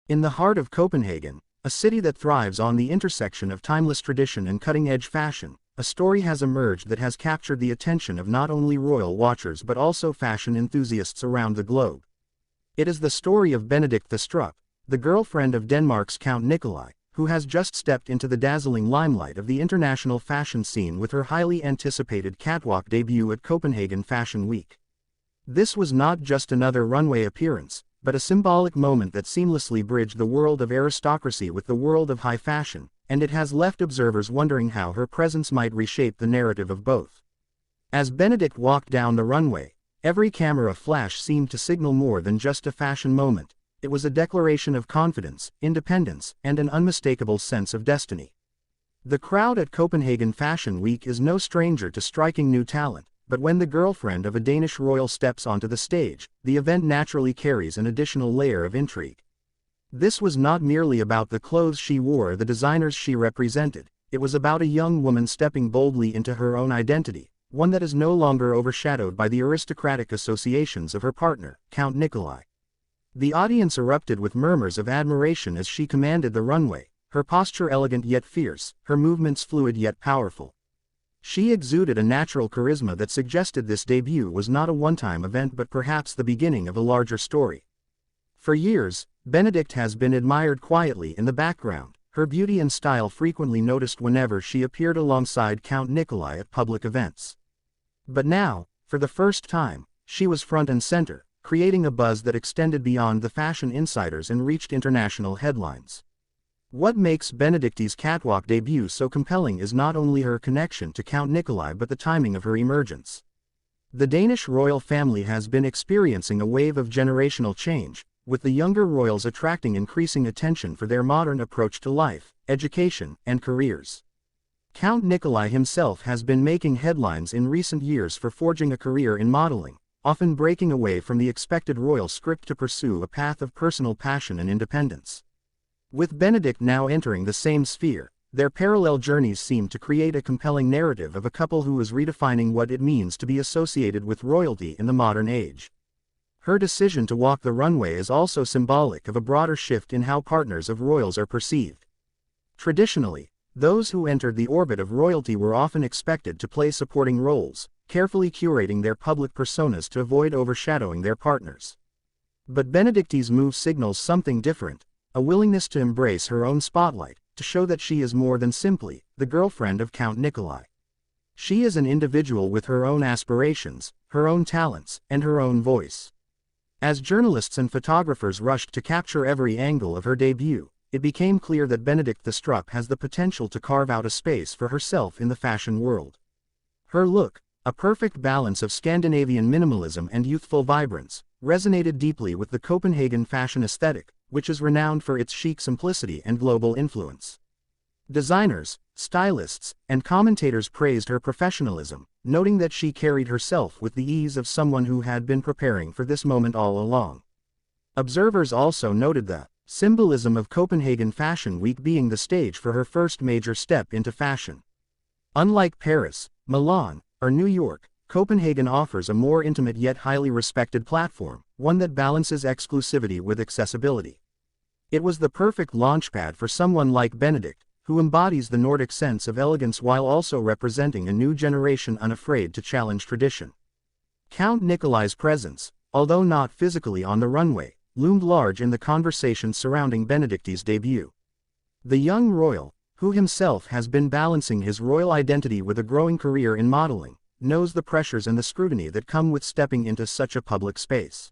In the heart of Copenhagen, a city that thrives on the intersection of timeless tradition and cutting-edge fashion, a story has emerged that has captured the attention of not only royal watchers but also fashion enthusiasts around the globe. It is the story of Benedikte Thoustrup, the girlfriend of Denmark's Count Nikolai, who has just stepped into the dazzling limelight of the international fashion scene with her highly anticipated Catwalk debut at Copenhagen Fashion Week. This was not just another runway appearance, but a symbolic moment that seamlessly bridged the world of aristocracy with the world of high fashion, and it has left observers wondering how her presence might reshape the narrative of both. As Benedikte walked down the runway, every camera flash seemed to signal more than just a fashion moment. It was a declaration of confidence, independence, and an unmistakable sense of destiny. The crowd at Copenhagen Fashion Week is no stranger to striking new talent, but when the girlfriend of a Danish royal steps onto the stage, the event naturally carries an additional layer of intrigue. This was not merely about the clothes she wore or the designers she represented, it was about a young woman stepping boldly into her own identity, one that is no longer overshadowed by the aristocratic associations of her partner, Count Nikolai. The audience erupted with murmurs of admiration as she commanded the runway, her posture elegant yet fierce, her movements fluid yet powerful. She exuded a natural charisma that suggested this debut was not a one-time event but perhaps the beginning of a larger story. For years, Benedikte has been admired quietly in the background, her beauty and style frequently noticed whenever she appeared alongside Count Nikolai at public events. But now, for the first time, she was front and center, creating a buzz that extended beyond the fashion insiders and reached international headlines. What makes Benedikte's Catwalk debut so compelling is not only her connection to Count Nikolai but the timing of her emergence. The Danish royal family has been experiencing a wave of generational change, with the younger royals attracting increasing attention for their modern approach to life, education, and careers. Count Nikolai himself has been making headlines in recent years for forging a career in modeling, often breaking away from the expected royal script to pursue a path of personal passion and independence. With Benedikte now entering the same sphere, their parallel journeys seem to create a compelling narrative of a couple who is redefining what it means to be associated with royalty in the modern age. Her decision to walk the runway is also symbolic of a broader shift in how partners of royals are perceived. Traditionally, those who entered the orbit of royalty were often expected to play supporting roles, carefully curating their public personas to avoid overshadowing their partners. But Benedikte's move signals something different, a willingness to embrace her own spotlight, to show that she is more than simply the girlfriend of Count Nikolai. She is an individual with her own aspirations, her own talents, and her own voice. As journalists and photographers rushed to capture every angle of her debut, it became clear that Benedikte Thoustrup has the potential to carve out a space for herself in the fashion world. Her look, a perfect balance of Scandinavian minimalism and youthful vibrance, resonated deeply with the Copenhagen fashion aesthetic, which is renowned for its chic simplicity and global influence. Designers, stylists, and commentators praised her professionalism, noting that she carried herself with the ease of someone who had been preparing for this moment all along. Observers also noted the symbolism of Copenhagen Fashion Week being the stage for her first major step into fashion. Unlike Paris, Milan, or New York, Copenhagen offers a more intimate yet highly respected platform, one that balances exclusivity with accessibility. It was the perfect launchpad for someone like Benedikte, who embodies the Nordic sense of elegance while also representing a new generation unafraid to challenge tradition. Count Nikolai's presence, although not physically on the runway, loomed large in the conversation surrounding Benedikte's debut. The young royal, who himself has been balancing his royal identity with a growing career in modeling, knows the pressures and the scrutiny that come with stepping into such a public space.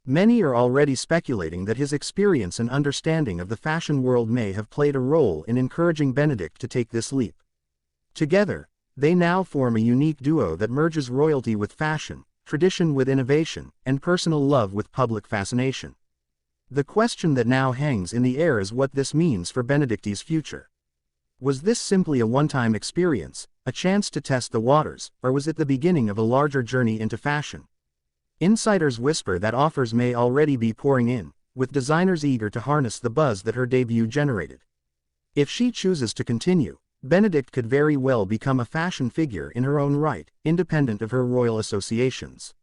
Many are already speculating that his experience and understanding of the fashion world may have played a role in encouraging Benedikte to take this leap. Together, they now form a unique duo that merges royalty with fashion, tradition with innovation, and personal love with public fascination. The question that now hangs in the air is what this means for Benedikte's future. Was this simply a one-time experience, a chance to test the waters, or was it the beginning of a larger journey into fashion? Insiders whisper that offers may already be pouring in, with designers eager to harness the buzz that her debut generated. If she chooses to continue, Benedikte could very well become a fashion figure in her own right, independent of her royal associations.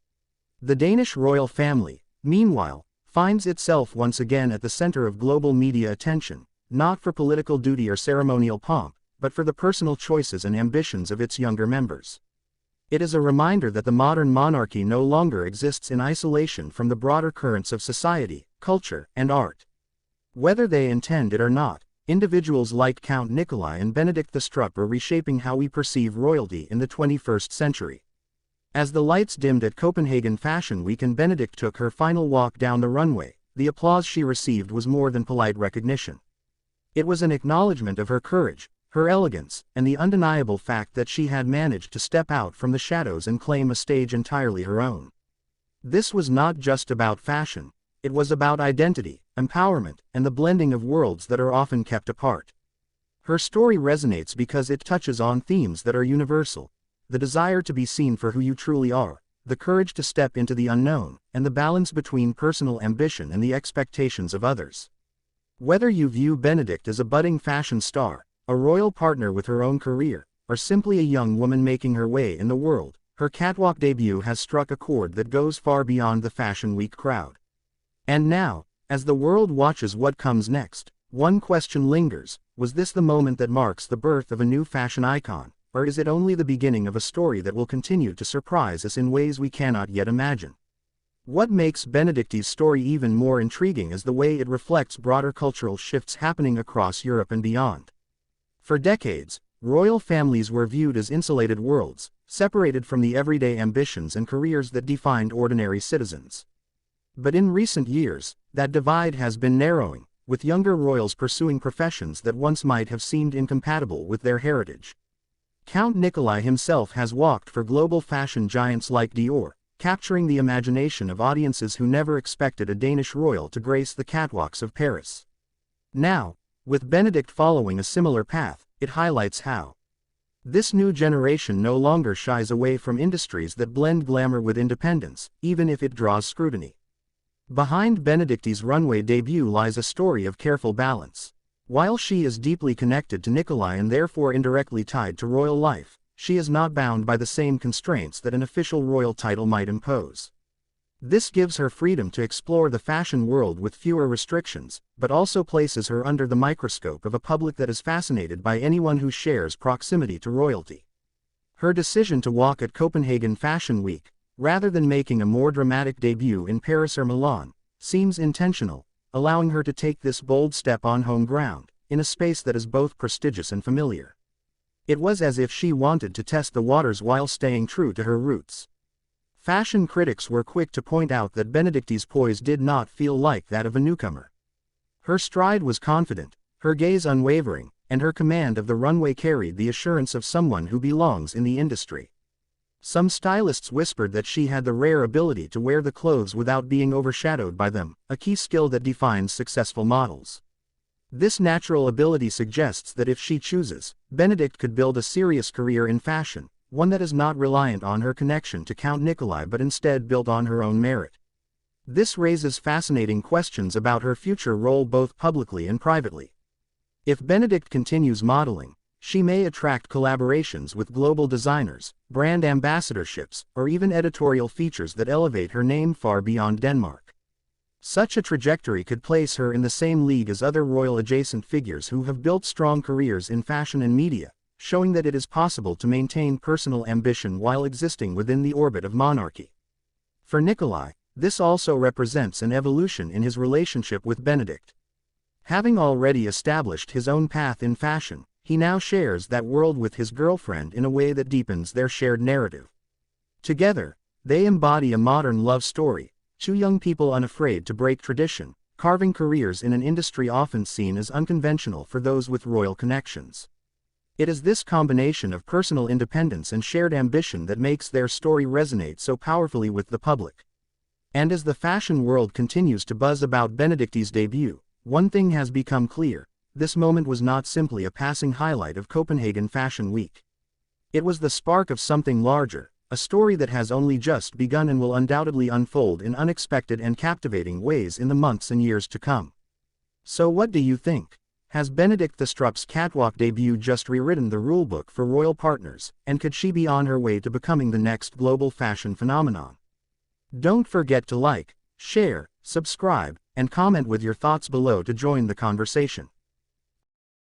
The Danish royal family, meanwhile, finds itself once again at the center of global media attention, not for political duty or ceremonial pomp, but for the personal choices and ambitions of its younger members. It is a reminder that the modern monarchy no longer exists in isolation from the broader currents of society, culture, and art. Whether they intend it or not, individuals like Count Nikolai and Benedikte Thoustrup are reshaping how we perceive royalty in the 21st century. As the lights dimmed at Copenhagen Fashion Week and Benedikte took her final walk down the runway, the applause she received was more than polite recognition. It was an acknowledgement of her courage, her elegance, and the undeniable fact that she had managed to step out from the shadows and claim a stage entirely her own. This was not just about fashion, it was about identity, empowerment, and the blending of worlds that are often kept apart. Her story resonates because it touches on themes that are universal: the desire to be seen for who you truly are, the courage to step into the unknown, and the balance between personal ambition and the expectations of others. Whether you view Benedikte as a budding fashion star, a royal partner with her own career, or simply a young woman making her way in the world, her catwalk debut has struck a chord that goes far beyond the Fashion Week crowd. And now, as the world watches what comes next, one question lingers: was this the moment that marks the birth of a new fashion icon, or is it only the beginning of a story that will continue to surprise us in ways we cannot yet imagine? What makes Benedikte's story even more intriguing is the way it reflects broader cultural shifts happening across Europe and beyond. For decades, royal families were viewed as insulated worlds, separated from the everyday ambitions and careers that defined ordinary citizens. But in recent years, that divide has been narrowing, with younger royals pursuing professions that once might have seemed incompatible with their heritage. Count Nikolai himself has walked for global fashion giants like Dior, capturing the imagination of audiences who never expected a Danish royal to grace the catwalks of Paris. Now, with Benedikte following a similar path, it highlights how this new generation no longer shies away from industries that blend glamour with independence, even if it draws scrutiny. Behind Benedikte's runway debut lies a story of careful balance. While she is deeply connected to Nikolai and therefore indirectly tied to royal life, she is not bound by the same constraints that an official royal title might impose. This gives her freedom to explore the fashion world with fewer restrictions, but also places her under the microscope of a public that is fascinated by anyone who shares proximity to royalty. Her decision to walk at Copenhagen Fashion Week, rather than making a more dramatic debut in Paris or Milan, seems intentional, allowing her to take this bold step on home ground, in a space that is both prestigious and familiar. It was as if she wanted to test the waters while staying true to her roots. Fashion critics were quick to point out that Benedikte's poise did not feel like that of a newcomer. Her stride was confident, her gaze unwavering, and her command of the runway carried the assurance of someone who belongs in the industry. Some stylists whispered that she had the rare ability to wear the clothes without being overshadowed by them, a key skill that defines successful models. This natural ability suggests that if she chooses, Benedikte could build a serious career in fashion, one that is not reliant on her connection to Count Nikolai but instead built on her own merit. This raises fascinating questions about her future role both publicly and privately. If Benedikte continues modeling, she may attract collaborations with global designers, brand ambassadorships, or even editorial features that elevate her name far beyond Denmark. Such a trajectory could place her in the same league as other royal-adjacent figures who have built strong careers in fashion and media, showing that it is possible to maintain personal ambition while existing within the orbit of monarchy. For Nikolai, this also represents an evolution in his relationship with Benedikte. Having already established his own path in fashion, he now shares that world with his girlfriend in a way that deepens their shared narrative. Together, they embody a modern love story, two young people unafraid to break tradition, carving careers in an industry often seen as unconventional for those with royal connections. It is this combination of personal independence and shared ambition that makes their story resonate so powerfully with the public. And as the fashion world continues to buzz about Benedikte's debut, one thing has become clear: this moment was not simply a passing highlight of Copenhagen Fashion Week. It was the spark of something larger, a story that has only just begun and will undoubtedly unfold in unexpected and captivating ways in the months and years to come. So what do you think? Has Benedikte Thoustrup's catwalk debut just rewritten the rulebook for royal partners, and could she be on her way to becoming the next global fashion phenomenon? Don't forget to like, Share, subscribe, and comment with your thoughts below to join the conversation.